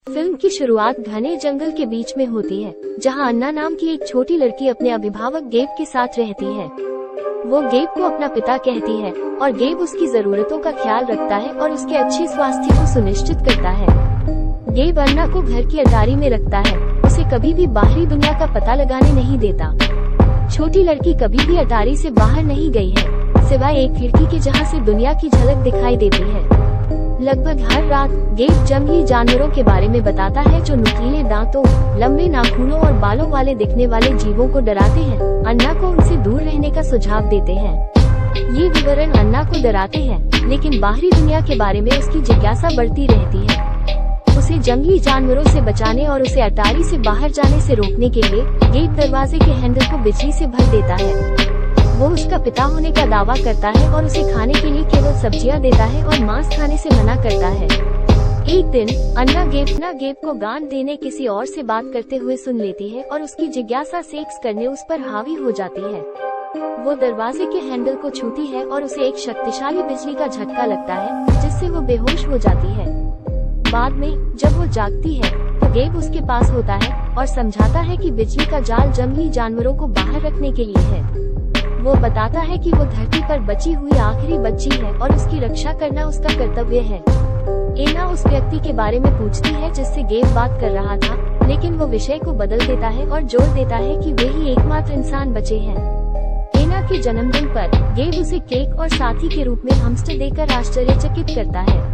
Film की शुरुआत घने जंगल के बीच में होती है, जहां अन्ना नाम की एक छोटी लड़की अपने अभिभावक गेब के साथ रहती है। वो गेब को अपना पिता कहती है और गेब उसकी जरूरतों का ख्याल रखता है और उसके अच्छे स्वास्थ्य को सुनिश्चित करता है। गेब अन्ना को घर की अटारी में रखता है, उसे कभी भी बाहरी दुनिया का पता लगाने नहीं देता। छोटी लड़की कभी भी अटारी से बाहर नहीं गई है, सिवाय एक खिड़की के जहां से दुनिया की झलक दिखाई देती है। लगभग हर रात गेब जंगली जानवरों के बारे में बताता है, जो नुकीले दांतों, लंबे नाखूनों और बालों वाले दिखने वाले जीवों को डराते हैं। अन्ना को उनसे दूर रहने का सुझाव देते हैं। ये विवरण अन्ना को डराते हैं, लेकिन बाहरी दुनिया के बारे में उसकी जिज्ञासा बढ़ती रहती है। उसे जंगली जानवरों से बचाने और उसे अटारी से बाहर जाने से रोकने के लिए गेब दरवाजे के हैंडल को बिजली से भर देता है। वो उसका पिता होने का दावा करता है और उसे खाने के लिए केवल सब्जियां देता है और मांस खाने से मना करता है। एक दिन अन्ना गेब को गांड देने किसी और से बात करते हुए सुन लेती है और उसकी जिज्ञासा सेक्स करने उस पर हावी हो जाती है। वो दरवाजे के हैंडल को छूती है और उसे एक शक्तिशाली बिजली का झटका लगता है, जिससे वो बेहोश हो जाती है। बाद में जब वो जागती है तो गेब उसके पास होता है और समझाता है कि बिजली का जाल जंगली जानवरों को बाहर रखने के लिए है। वो बताता है कि वो धरती पर बची हुई आखिरी बच्ची है और उसकी रक्षा करना उसका कर्तव्य है। एना उस व्यक्ति के बारे में पूछती है जिससे गेब बात कर रहा था, लेकिन वो विषय को बदल देता है और जोर देता है कि वे ही एकमात्र इंसान बचे हैं। एना के जन्मदिन पर गेब उसे केक और साथी के रूप में हैमस्टर देकर आश्चर्यचकित करता है।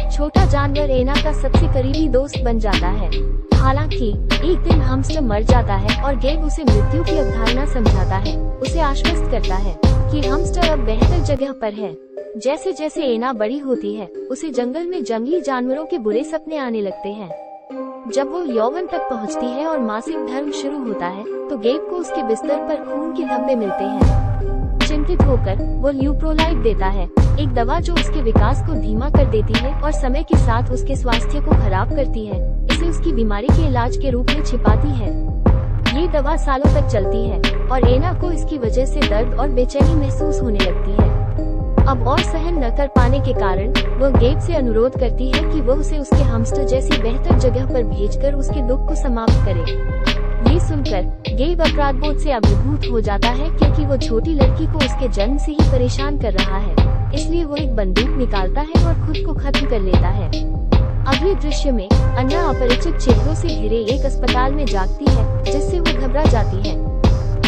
छोटा जानवर एना का सबसे करीबी दोस्त बन जाता है। हालांकि एक दिन हैमस्टर मर जाता है और गेब उसे मृत्यु की अवधारणा समझाता है। उसे आश्वस्त करता है कि हैमस्टर अब बेहतर जगह पर है। जैसे जैसे एना बड़ी होती है, उसे जंगल में जंगली जानवरों के बुरे सपने आने लगते हैं। जब वो यौवन तक पहुंचती है और मासिक धर्म शुरू होता है, तो गेब को उसके बिस्तर पर खून के धब्बे मिलते हैं। चिंतित होकर वो ल्यूप्रोलाइड देता है, एक दवा जो उसके विकास को धीमा कर देती है और समय के साथ उसके स्वास्थ्य को खराब करती है। इसे उसकी बीमारी के इलाज के रूप में छिपाती है। ये दवा सालों तक चलती है और एना को इसकी वजह से दर्द और बेचैनी महसूस होने लगती है। अब और सहन न कर पाने के कारण वो गेब से अनुरोध करती है कि वो उसे उसके हैमस्टर जैसी बेहतर जगह पर भेजकर उसके दुख को समाप्त करे। ये सुनकर गेब अपराधबोध से अभिभूत हो जाता है, क्योंकि वो छोटी लड़की को उसके जन्म से ही परेशान कर रहा है। इसलिए वो एक बंदूक निकालता है और खुद को खत्म कर लेता है। अगले दृश्य में अन्ना अपरिचित क्षेत्रों से घिरे एक अस्पताल में जागती है, जिससे वो घबरा जाती है।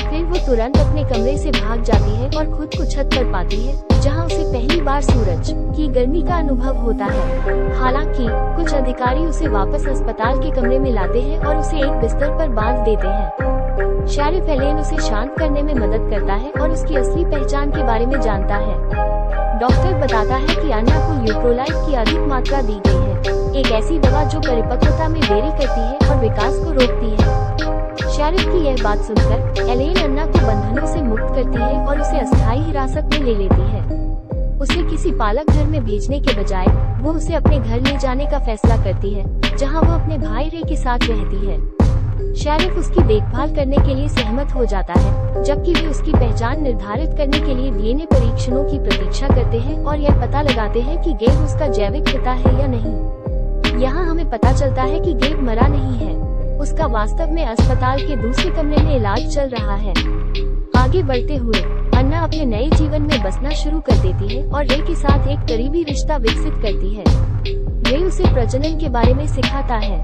फिर वो तुरंत अपने कमरे से भाग जाती है और खुद को छत पर पाती है, जहां उसे पहली बार सूरज की गर्मी का अनुभव होता है। हालांकि कुछ अधिकारी उसे वापस अस्पताल के कमरे में लाते हैं और उसे एक बिस्तर पर बांध देते हैं। शेरिफ एलेन उसे शांत करने में मदद करता है और उसकी असली पहचान के बारे में जानता है। डॉक्टर बताता है कि अन्ना को ल्यूप्रोलाइड की अधिक मात्रा दी गई है, एक ऐसी दवा जो परिपक्वता में देरी करती है और विकास को रोकती है। शेरिफ की यह बात सुनकर एलेन अन्ना को बंधनों से मुक्त करती है और उसे अस्थायी हिरासत में ले लेती है। उसे किसी पालक घर में भेजने के बजाय वो उसे अपने घर ले जाने का फैसला करती है, जहां वो अपने भाई रे के साथ रहती है। शेरिफ उसकी देखभाल करने के लिए सहमत हो जाता है, जबकि वे उसकी पहचान निर्धारित करने के लिए डीएनए परीक्षणों की प्रतीक्षा करते हैं और यह पता लगाते हैं कि गेब उसका जैविक पिता है या नहीं। यहाँ हमें पता चलता है कि गेब मरा नहीं है, उसका वास्तव में अस्पताल के दूसरे कमरे में इलाज चल रहा है। आगे बढ़ते हुए अन्ना अपने नए जीवन में बसना शुरू कर देती है और रे के साथ एक करीबी रिश्ता विकसित करती है। रे उसे प्रजनन के बारे में सिखाता है